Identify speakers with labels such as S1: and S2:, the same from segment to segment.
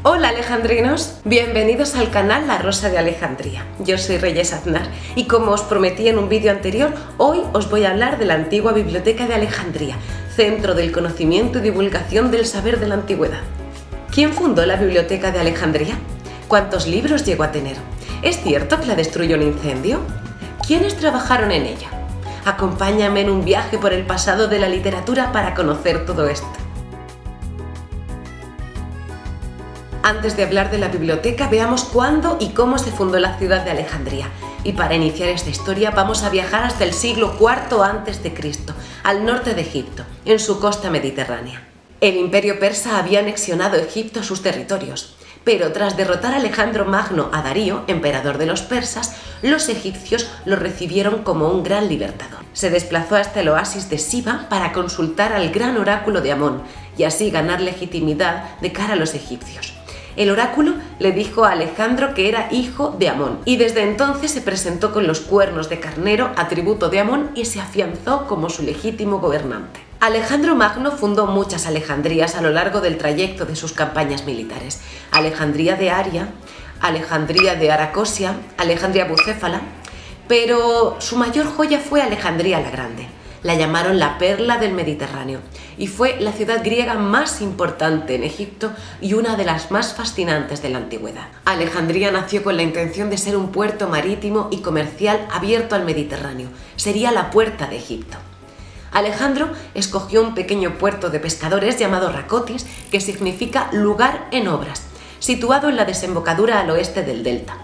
S1: Hola alejandrinos, bienvenidos al canal La Rosa de Alejandría. Yo soy Reyes Aznar y como os prometí en un vídeo anterior, hoy os voy a hablar de la antigua Biblioteca de Alejandría, centro del conocimiento y divulgación del saber de la antigüedad. ¿Quién fundó la Biblioteca de Alejandría? ¿Cuántos libros llegó a tener? ¿Es cierto que la destruyó un incendio? ¿Quiénes trabajaron en ella? Acompáñame en un viaje por el pasado de la literatura para conocer todo esto. Antes de hablar de la biblioteca, veamos cuándo y cómo se fundó la ciudad de Alejandría. Y para iniciar esta historia vamos a viajar hasta el siglo IV a.C., al norte de Egipto, en su costa mediterránea. El imperio persa había anexionado Egipto a sus territorios, pero tras derrotar a Alejandro Magno a Darío, emperador de los persas, los egipcios lo recibieron como un gran libertador. Se desplazó hasta el oasis de Siba para consultar al gran oráculo de Amón y así ganar legitimidad de cara a los egipcios. El oráculo le dijo a Alejandro que era hijo de Amón y desde entonces se presentó con los cuernos de carnero, atributo de Amón, y se afianzó como su legítimo gobernante. Alejandro Magno fundó muchas Alejandrías a lo largo del trayecto de sus campañas militares. Alejandría de Aria, Alejandría de Aracosia, Alejandría Bucéfala, pero su mayor joya fue Alejandría la Grande. La llamaron la perla del Mediterráneo y fue la ciudad griega más importante en Egipto y una de las más fascinantes de la antigüedad. Alejandría nació con la intención de ser un puerto marítimo y comercial abierto al Mediterráneo. Sería la puerta de Egipto. Alejandro escogió un pequeño puerto de pescadores llamado Racotis, que significa lugar en obras, situado en la desembocadura al oeste del delta.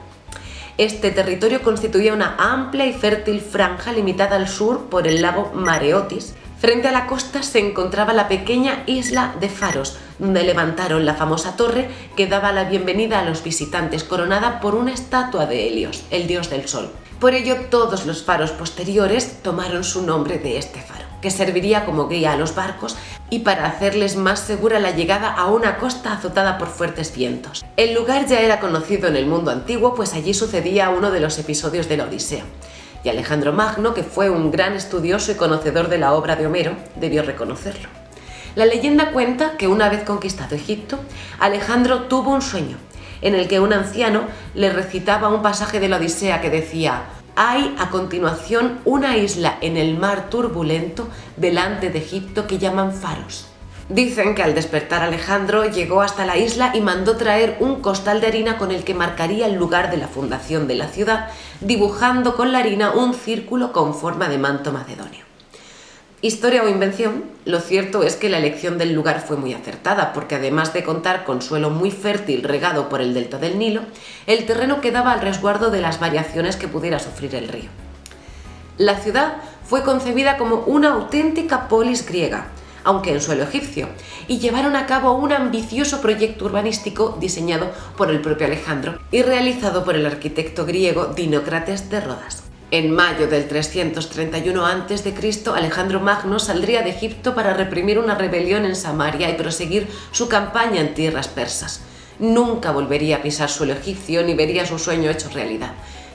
S1: Este territorio constituía una amplia y fértil franja limitada al sur por el lago Mareotis. Frente a la costa se encontraba la pequeña isla de Faros, donde levantaron la famosa torre que daba la bienvenida a los visitantes, coronada por una estatua de Helios, el dios del sol. Por ello, todos los faros posteriores tomaron su nombre de este faro, que serviría como guía a los barcos y para hacerles más segura la llegada a una costa azotada por fuertes vientos. El lugar ya era conocido en el mundo antiguo, pues allí sucedía uno de los episodios de la Odisea. Y Alejandro Magno, que fue un gran estudioso y conocedor de la obra de Homero, debió reconocerlo. La leyenda cuenta que una vez conquistado Egipto, Alejandro tuvo un sueño, en el que un anciano le recitaba un pasaje de la Odisea que decía: hay a continuación una isla en el mar turbulento delante de Egipto que llaman Faros. Dicen que al despertar Alejandro llegó hasta la isla y mandó traer un costal de harina con el que marcaría el lugar de la fundación de la ciudad, dibujando con la harina un círculo con forma de manto macedonio. Historia o invención, lo cierto es que la elección del lugar fue muy acertada, porque además de contar con suelo muy fértil regado por el delta del Nilo, el terreno quedaba al resguardo de las variaciones que pudiera sufrir el río. La ciudad fue concebida como una auténtica polis griega, aunque en suelo egipcio, y llevaron a cabo un ambicioso proyecto urbanístico diseñado por el propio Alejandro y realizado por el arquitecto griego Dinócrates de Rodas. En mayo del 331 a.C., Alejandro Magno saldría de Egipto para reprimir una rebelión en Samaria y proseguir su campaña en tierras persas. Nunca volvería a pisar suelo egipcio ni vería su sueño hecho realidad.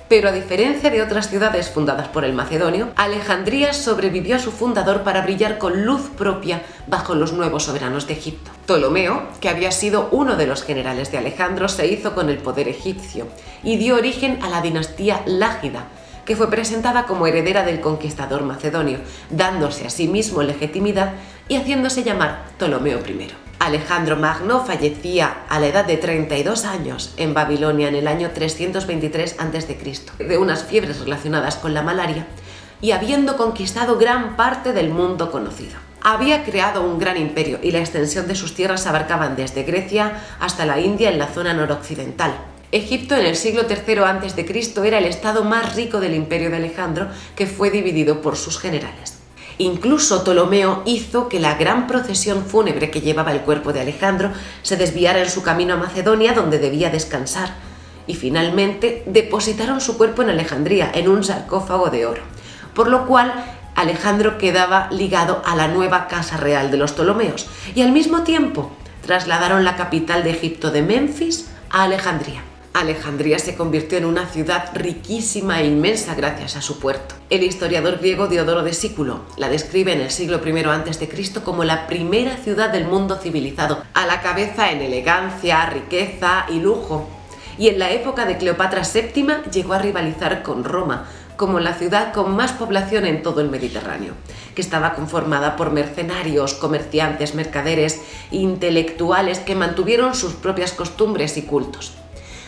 S1: Pero a diferencia de otras ciudades fundadas por el macedonio, Alejandría sobrevivió a su fundador para brillar con luz propia bajo los nuevos soberanos de Egipto. Ptolomeo, que había sido uno de los generales de Alejandro, se hizo con el poder egipcio y dio origen a la dinastía Lágida, que fue presentada como heredera del conquistador macedonio, dándose a sí mismo legitimidad y haciéndose llamar Ptolomeo I. Alejandro Magno fallecía a la edad de 32 años en Babilonia en el año 323 a.C., de unas fiebres relacionadas con la malaria y habiendo conquistado gran parte del mundo conocido. Había creado un gran imperio y la extensión de sus tierras abarcaban desde Grecia hasta la India en la zona noroccidental. Egipto en el siglo III a.C. era el estado más rico del imperio de Alejandro, que fue dividido por sus generales. Incluso Ptolomeo hizo que la gran procesión fúnebre que llevaba el cuerpo de Alejandro se desviara en su camino a Macedonia, donde debía descansar, y finalmente depositaron su cuerpo en Alejandría, en un sarcófago de oro, por lo cual Alejandro quedaba ligado a la nueva casa real de los Ptolomeos, y al mismo tiempo trasladaron la capital de Egipto de Menfis a Alejandría. Alejandría se convirtió en una ciudad riquísima e inmensa gracias a su puerto. El historiador griego Diodoro de Sículo la describe en el siglo I a.C. como la primera ciudad del mundo civilizado, a la cabeza en elegancia, riqueza y lujo. Y en la época de Cleopatra VII llegó a rivalizar con Roma como la ciudad con más población en todo el Mediterráneo, que estaba conformada por mercenarios, comerciantes, mercaderes e intelectuales que mantuvieron sus propias costumbres y cultos.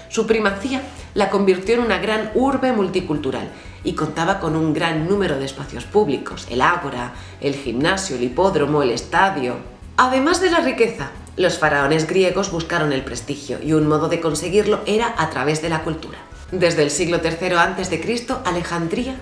S1: Su primacía la convirtió en una gran urbe multicultural y contaba con un gran número de espacios públicos, el ágora, el gimnasio, el hipódromo, el estadio. Además de la riqueza, los faraones griegos buscaron el prestigio y un modo de conseguirlo era a través de la cultura. Desde el siglo III a.C., Alejandría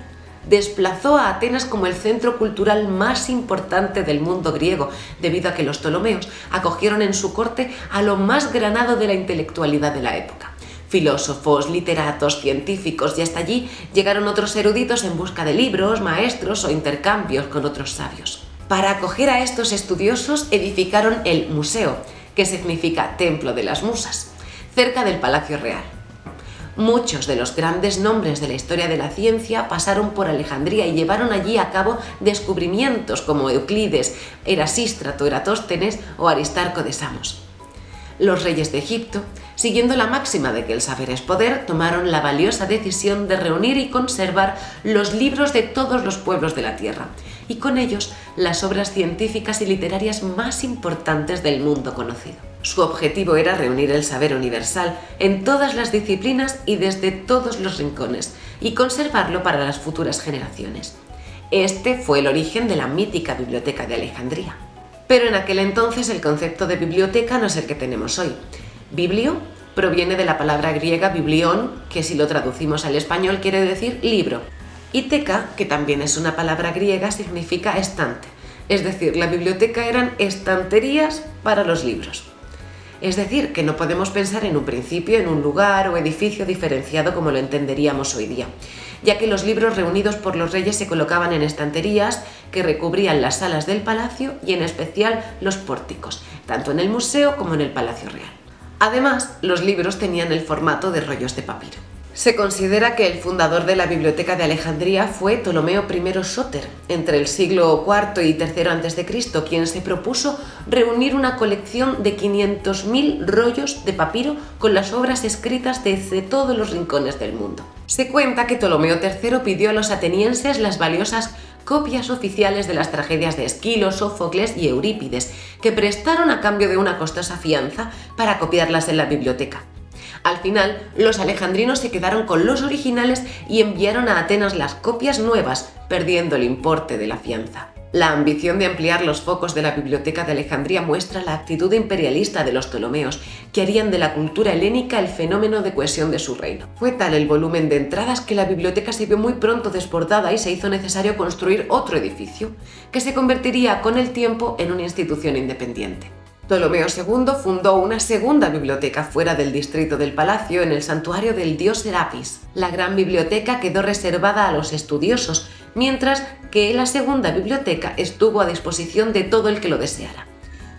S1: desplazó a Atenas como el centro cultural más importante del mundo griego, debido a que los Ptolomeos acogieron en su corte a lo más granado de la intelectualidad de la época. Filósofos, literatos, científicos, y hasta allí llegaron otros eruditos en busca de libros, maestros o intercambios con otros sabios. Para acoger a estos estudiosos edificaron el Museo, que significa Templo de las Musas, cerca del Palacio Real. Muchos de los grandes nombres de la historia de la ciencia pasaron por Alejandría y llevaron allí a cabo descubrimientos como Euclides, Erasístrato, Eratóstenes o Aristarco de Samos. Los reyes de Egipto, siguiendo la máxima de que el saber es poder, tomaron la valiosa decisión de reunir y conservar los libros de todos los pueblos de la tierra, y con ellos las obras científicas y literarias más importantes del mundo conocido. Su objetivo era reunir el saber universal en todas las disciplinas y desde todos los rincones, y conservarlo para las futuras generaciones. Este fue el origen de la mítica Biblioteca de Alejandría. Pero en aquel entonces el concepto de biblioteca no es el que tenemos hoy. Biblio proviene de la palabra griega biblión, que si lo traducimos al español quiere decir libro, y teca, que también es una palabra griega, significa estante. Es decir, la biblioteca eran estanterías para los libros. Es decir, que no podemos pensar en un principio en un lugar o edificio diferenciado como lo entenderíamos hoy día, ya que los libros reunidos por los reyes se colocaban en estanterías que recubrían las salas del palacio y en especial los pórticos, tanto en el museo como en el Palacio Real. Además, los libros tenían el formato de rollos de papiro. Se considera que el fundador de la Biblioteca de Alejandría fue Ptolomeo I Sóter, entre el siglo IV y III a.C., quien se propuso reunir una colección de 500.000 rollos de papiro con las obras escritas desde todos los rincones del mundo. Se cuenta que Ptolomeo III pidió a los atenienses las valiosas copias oficiales de las tragedias de Esquilo, Sófocles y Eurípides, que prestaron a cambio de una costosa fianza para copiarlas en la biblioteca. Al final, los alejandrinos se quedaron con los originales y enviaron a Atenas las copias nuevas, perdiendo el importe de la fianza. La ambición de ampliar los focos de la Biblioteca de Alejandría muestra la actitud imperialista de los Ptolomeos, que harían de la cultura helénica el fenómeno de cohesión de su reino. Fue tal el volumen de entradas que la biblioteca se vio muy pronto desbordada y se hizo necesario construir otro edificio, que se convertiría con el tiempo en una institución independiente. Ptolomeo II fundó una segunda biblioteca fuera del distrito del palacio, en el santuario del dios Serapis. La gran biblioteca quedó reservada a los estudiosos, mientras que la segunda biblioteca estuvo a disposición de todo el que lo deseara.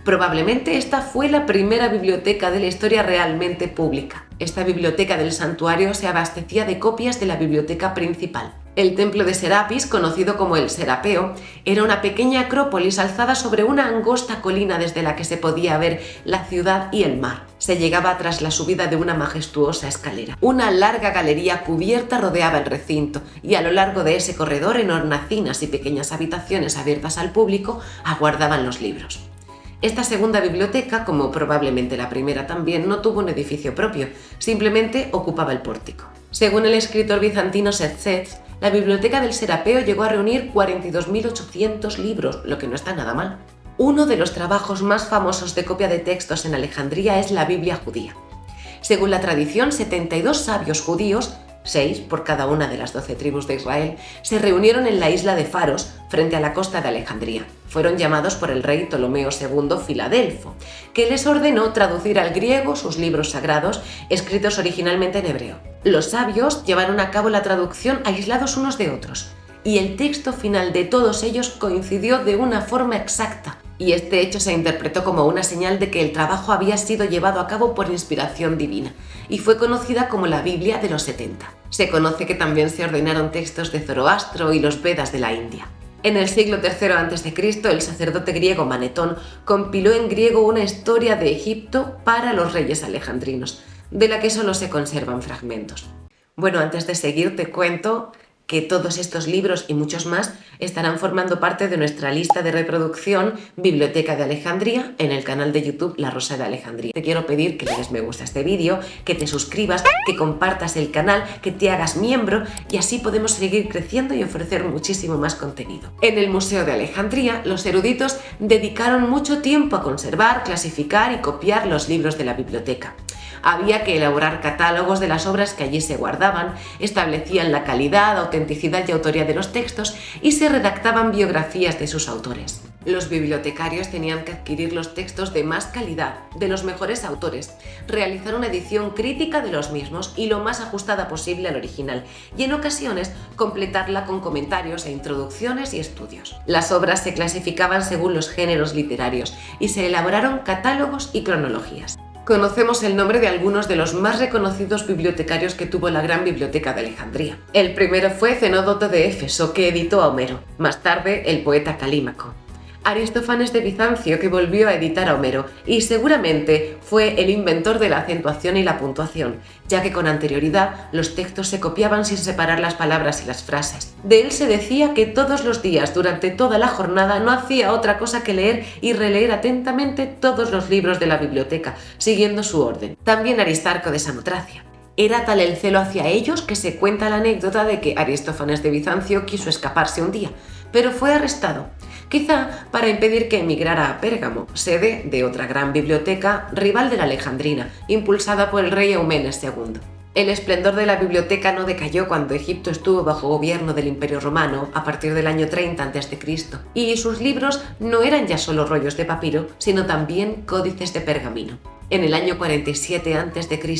S1: Probablemente esta fue la primera biblioteca de la historia realmente pública. Esta biblioteca del santuario se abastecía de copias de la biblioteca principal. El templo de Serapis, conocido como el Serapeo, era una pequeña acrópolis alzada sobre una angosta colina desde la que se podía ver la ciudad y el mar. Se llegaba tras la subida de una majestuosa escalera. Una larga galería cubierta rodeaba el recinto y a lo largo de ese corredor, en hornacinas y pequeñas habitaciones abiertas al público, aguardaban los libros. Esta segunda biblioteca, como probablemente la primera también, no tuvo un edificio propio, simplemente ocupaba el pórtico. Según el escritor bizantino Ctesés, la biblioteca del Serapeo llegó a reunir 42.800 libros, lo que no está nada mal. Uno de los trabajos más famosos de copia de textos en Alejandría es la Biblia judía. Según la tradición, 72 sabios judíos, 6 por cada una de las 12 tribus de Israel, se reunieron en la isla de Faros, frente a la costa de Alejandría. Fueron llamados por el rey Ptolomeo II Filadelfo, que les ordenó traducir al griego sus libros sagrados, escritos originalmente en hebreo. Los sabios llevaron a cabo la traducción aislados unos de otros, y el texto final de todos ellos coincidió de una forma exacta, y este hecho se interpretó como una señal de que el trabajo había sido llevado a cabo por inspiración divina, y fue conocida como la Biblia de los 70. Se conoce que también se ordenaron textos de Zoroastro y los Vedas de la India. En el siglo III a.C., el sacerdote griego Manetón compiló en griego una historia de Egipto para los reyes alejandrinos, de la que solo se conservan fragmentos. Bueno, antes de seguir te cuento que todos estos libros y muchos más estarán formando parte de nuestra lista de reproducción Biblioteca de Alejandría en el canal de YouTube La Rosa de Alejandría. Te quiero pedir que le des me gusta a este vídeo, que te suscribas, que compartas el canal, que te hagas miembro y así podemos seguir creciendo y ofrecer muchísimo más contenido. En el Museo de Alejandría, los eruditos dedicaron mucho tiempo a conservar, clasificar y copiar los libros de la biblioteca. Había que elaborar catálogos de las obras que allí se guardaban, establecían la calidad, autenticidad y autoría de los textos y se redactaban biografías de sus autores. Los bibliotecarios tenían que adquirir los textos de más calidad, de los mejores autores, realizar una edición crítica de los mismos y lo más ajustada posible al original, y en ocasiones completarla con comentarios e introducciones y estudios. Las obras se clasificaban según los géneros literarios y se elaboraron catálogos y cronologías. Conocemos el nombre de algunos de los más reconocidos bibliotecarios que tuvo la Gran Biblioteca de Alejandría. El primero fue Cenódoto de Éfeso, que editó a Homero. Más tarde, el poeta Calímaco. Aristófanes de Bizancio, que volvió a editar a Homero, y seguramente fue el inventor de la acentuación y la puntuación, ya que con anterioridad los textos se copiaban sin separar las palabras y las frases. De él se decía que todos los días, durante toda la jornada, no hacía otra cosa que leer y releer atentamente todos los libros de la biblioteca, siguiendo su orden. También Aristarco de Samotracia. Era tal el celo hacia ellos que se cuenta la anécdota de que Aristófanes de Bizancio quiso escaparse un día, pero fue arrestado, quizá para impedir que emigrara a Pérgamo, sede de otra gran biblioteca rival de la Alejandrina, impulsada por el rey Eumenes II. El esplendor de la biblioteca no decayó cuando Egipto estuvo bajo gobierno del Imperio Romano a partir del año 30 a.C., y sus libros no eran ya solo rollos de papiro, sino también códices de pergamino. En el año 47 a.C.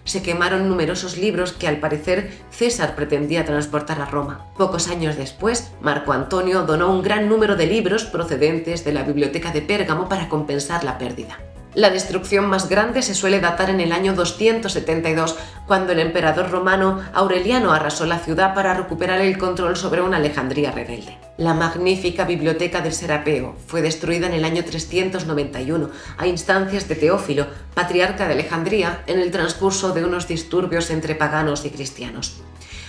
S1: se quemaron numerosos libros que al parecer César pretendía transportar a Roma. Pocos años después, Marco Antonio donó un gran número de libros procedentes de la biblioteca de Pérgamo para compensar la pérdida. La destrucción más grande se suele datar en el año 272, cuando el emperador romano Aureliano arrasó la ciudad para recuperar el control sobre una Alejandría rebelde. La magnífica biblioteca del Serapeo fue destruida en el año 391 a instancias de Teófilo, patriarca de Alejandría, en el transcurso de unos disturbios entre paganos y cristianos.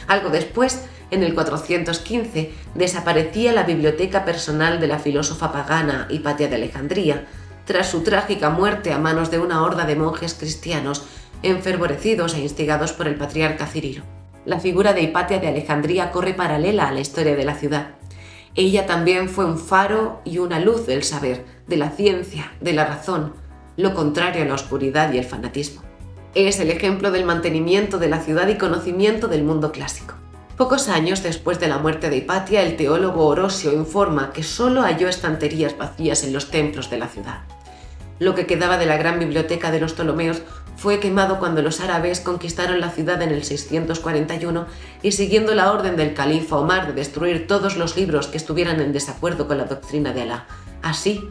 S1: Algo después, en el 415, desaparecía la biblioteca personal de la filósofa pagana Hipatia de Alejandría, tras su trágica muerte a manos de una horda de monjes cristianos enfervorecidos e instigados por el patriarca Cirilo. La figura de Hipatia de Alejandría corre paralela a la historia de la ciudad. Ella también fue un faro y una luz del saber, de la ciencia, de la razón, lo contrario a la oscuridad y el fanatismo. Es el ejemplo del mantenimiento de la ciudad y conocimiento del mundo clásico. Pocos años después de la muerte de Hipatia, el teólogo Orosio informa que solo halló estanterías vacías en los templos de la ciudad. Lo que quedaba de la gran biblioteca de los Ptolomeos fue quemado cuando los árabes conquistaron la ciudad en el 641 y, siguiendo la orden del califa Omar de destruir todos los libros que estuvieran en desacuerdo con la doctrina de Alá. Así,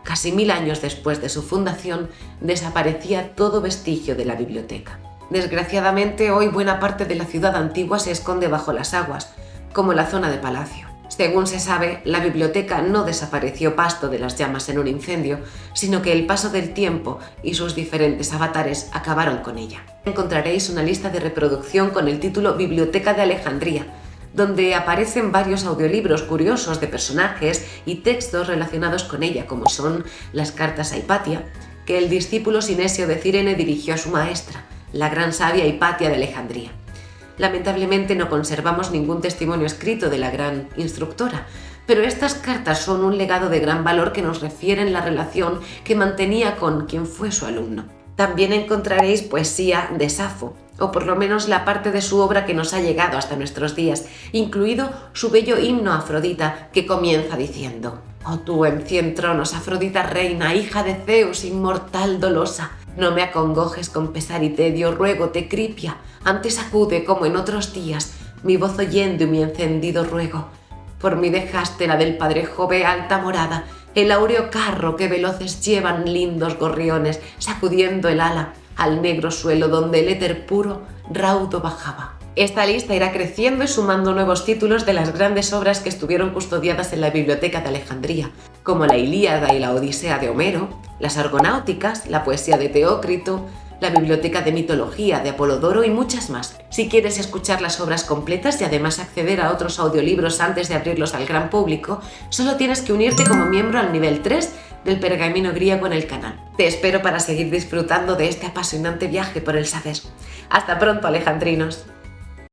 S1: casi 1000 años después de su fundación, desaparecía todo vestigio de la biblioteca. Desgraciadamente, hoy buena parte de la ciudad antigua se esconde bajo las aguas, como la zona de Palacio. Según se sabe, la biblioteca no desapareció pasto de las llamas en un incendio, sino que el paso del tiempo y sus diferentes avatares acabaron con ella. Encontraréis una lista de reproducción con el título Biblioteca de Alejandría, donde aparecen varios audiolibros curiosos de personajes y textos relacionados con ella, como son las cartas a Hipatia, que el discípulo Sinesio de Cirene dirigió a su maestra, la gran sabia Hipatia de Alejandría. Lamentablemente no conservamos ningún testimonio escrito de la gran instructora, pero estas cartas son un legado de gran valor que nos refieren la relación que mantenía con quien fue su alumno. También encontraréis poesía de Safo, o por lo menos la parte de su obra que nos ha llegado hasta nuestros días, incluido su bello himno a Afrodita, que comienza diciendo: «Oh tú en 100 tronos, Afrodita reina, hija de Zeus, inmortal dolosa, no me acongojes con pesar y tedio, ruégote, Cripia, antes acude como en otros días, mi voz oyendo y mi encendido ruego. Por mí dejaste la del padre Jove alta morada, el áureo carro que veloces llevan lindos gorriones, sacudiendo el ala al negro suelo donde el éter puro raudo bajaba. Esta lista irá creciendo y sumando nuevos títulos de las grandes obras que estuvieron custodiadas en la Biblioteca de Alejandría, como la Ilíada y la Odisea de Homero, las Argonáuticas, la poesía de Teócrito, la Biblioteca de Mitología de Apolodoro y muchas más. Si quieres escuchar las obras completas y además acceder a otros audiolibros antes de abrirlos al gran público, solo tienes que unirte como miembro al nivel 3 del Pergamino Griego en el canal. Te espero para seguir disfrutando de este apasionante viaje por el saber. Hasta pronto, alejandrinos.